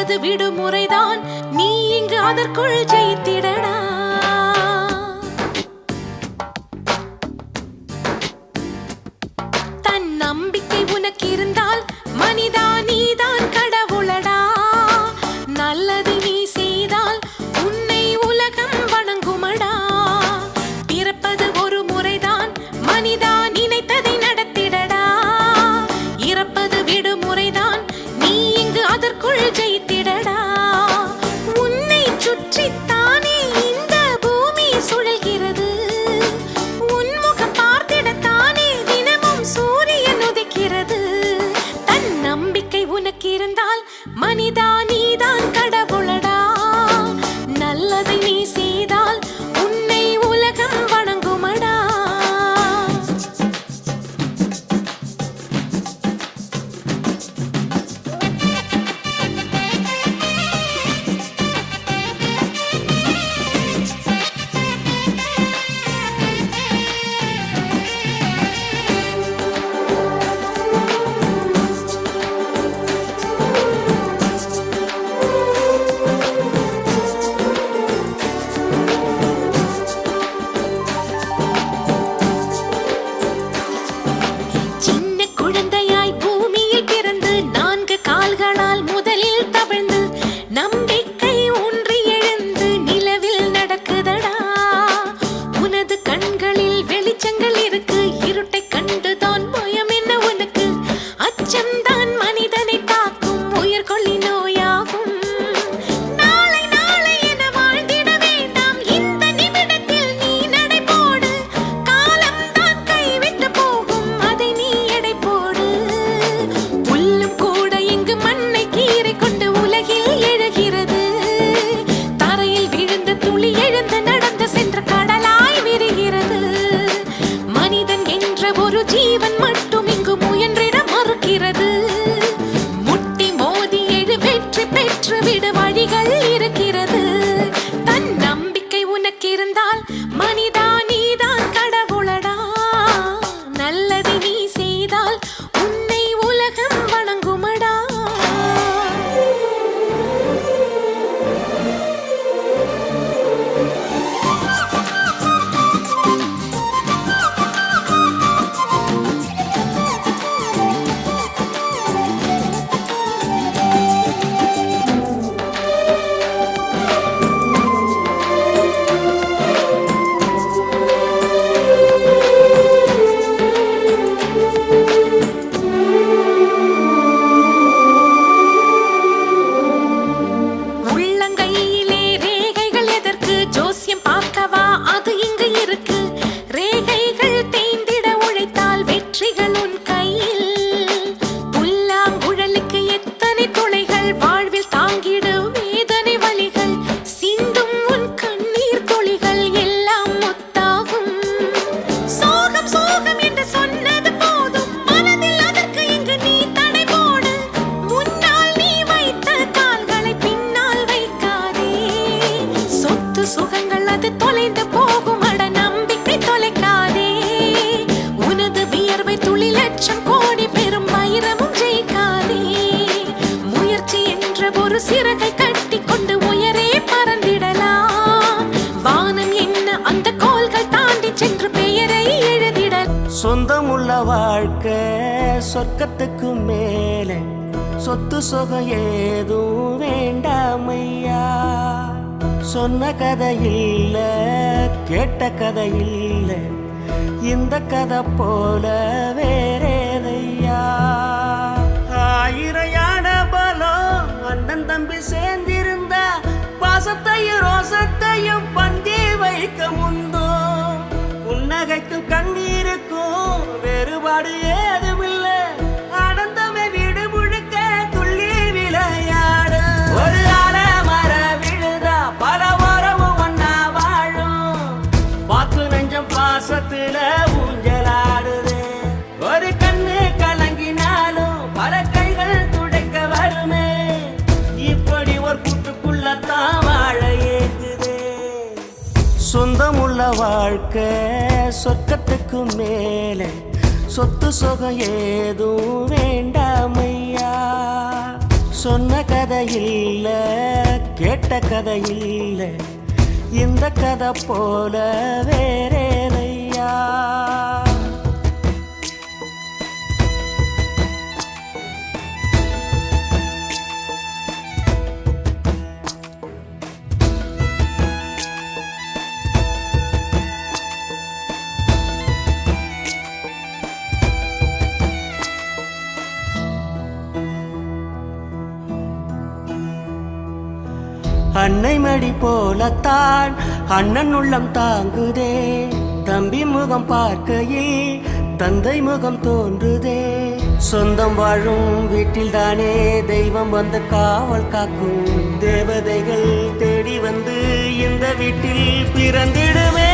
பிறப்பது விடுமுறைதான், நீ இங்கு அதற்குள் ஜெயித்திடடா. தன் நம்பிக்கை உனக்கு இருந்தால் மனிதா நீதான் கடவுளடா. நல்லது நீ செய்தால் உன்னை உலகம் வணங்குமடா. பிறப்பது ஒரு முறைதான், மனிதா நினைத்ததை நடத்திடடா. இறப்பது விடுமுறைதான், நீ இங்கு அதற்குள் ஜெயித்திடடா. உன்னை சுற்றித்தானே இந்த பூமி சுழல்கிறது. உன்முகம் பார்த்திடத்தானே தினமும் சூரியன் உதிக்கிறது. தன் நம்பிக்கை உனக்கு இருந்தால் மனிதா நீதான் கடவுளடா. நல்லதை நீ செய்தால் உன்னை உலகம் வணங்குமடா. சின்ன குழந்தையாய் பூமியில் பிறந்து 4 கால்களால் முதலில் தவழ்ந்து நம்பிக்கை ஊன்றி எழுந்து நிலவில் நடக்குதடா. உனது கண்களில் வெளிச்சங்கள் இருக்கு, இருட்டை கண்டுதான் பயம் என்ன உனக்கு? அச்சம்தான் மனிதனை தாக்கும் உயிர்கொல்லி நோயாகும். நாளை நாளை என வாழ்ந்திட வேண்டாம், இந்த நிமிடத்தில் நீ நடை போடு. காலம்தான் கைவிட்டு போகும், அதை நீ எடை போடு. புல்லும் கூட இங்கு மண்ணை கீறி கொண்டு உலகில் எழுகிறது. தரையில் விழுந்த துளி எழுந்து நடந்து சென்ற கடலாய் விரிகிறது. மனிதன் என்ற ஒரு ஜீவன் மட்டும் இங்கு முயன்றிட மறுக்கிறது. முட்டி மோதி எழு, வெற்றி பெற்று விட வழிகள் இருக்கிறது. தன் நம்பிக்கை உனக்கு இருந்தால் மனிதா நீதான் கடவுளடா. நல்லதை நீ செய்தால் உன்னை உலகம் வணங்குமடா. உள்ளங்கையிலே ரேகைகள் எதற்கு? ஜோசியம் பார்க்கவா அது இங்கு இருக்கு. ரேகைகள் தேய்ந்திட உழைத்தால் வெற்றிகள் உன் கையில். புல்லாங்குழலுக்கு எத்தனை துளைகள், வாழ்வில் தாங்கிடு வேதனை வலிகள். சிந்தும் உன் கண்ணீர் துளிகள் எல்லாம் முத்தாகும். சோகம் சோகம் என்று சொன்னது போதும், மனதில் அதற்கு இங்கு நீ தடை போடு. முன்னால் நீ வைத்த கால்களை பின்னால் வைக்காதே. சொத்து சுகங்கள் அது தொலைந்து போகும், அட நம்பிக்கை தொலைக்காதே. உனது வியர்வை துளி லட்சம் கோடி பெரும் வைரமும் ஜெயிக்காதே. முயற்சி என்ற ஒரு சிறகை கட்டி கொண்டு உயரே பறந்திடலாம். வானம் என்ன அந்த கோல்கள் தாண்டி சென்று பெயரை எழுதிட. சொந்தமுள்ள வாழ்க்கை சொர்க்கத்துக்கு மேலே, சொத்து சுகம் ஏதும் வேண்டாமையா. சொன்ன கதை இல்ல, கேட்ட கதை இல்ல, இந்த கதை போல வேறேதையா. 1000 யானை பலம் அண்ணன் தம்பி சேர்ந்திருந்தா, பாசத்தையும் ரோசத்தையும் பந்தி வைக்க முந்தோ. புன்னகைக்கும் கண்ணீருக்கும் வேறுபாடு ஏதுமில்லை, அடந்தமை வீடு முழுக்க துள்ளி விளையாடு. ஒரு மர விழுதா பல உறவும் ஒன்னா வாழும், வாக்கு நெஞ்சம் பாசத்துல ஊஞ்சலாடுது. ஒரு கண்ணு கலங்கினாலும் பல கைகள் துடைக்க வருமே, இப்படி ஒரு கூட்டுக்குள்ளத்தான் வாழ ஏகுது. சொந்தமுள்ள வாழ்க்கை சொர்க்கத்துக்கு மேலே, சொத்து சுகம் ஏதும் வேண்டாமையா. சொன்ன கதை இல்ல கேட்ட கதை இல்ல இந்த கதை போல வேறேதையா. அன்னை மடி போலத்தான் அண்ணன் உள்ளம் தாங்குதே, தம்பி முகம் பார்க்கையில் தந்தை முகம் தோன்றுதே. சொந்தம் வாழும் வீட்டில் தானே தெய்வம் வந்து காவல் காக்கும், தேவதைகள் தேடி வந்து இந்த வீட்டில் பிறந்திடுமே.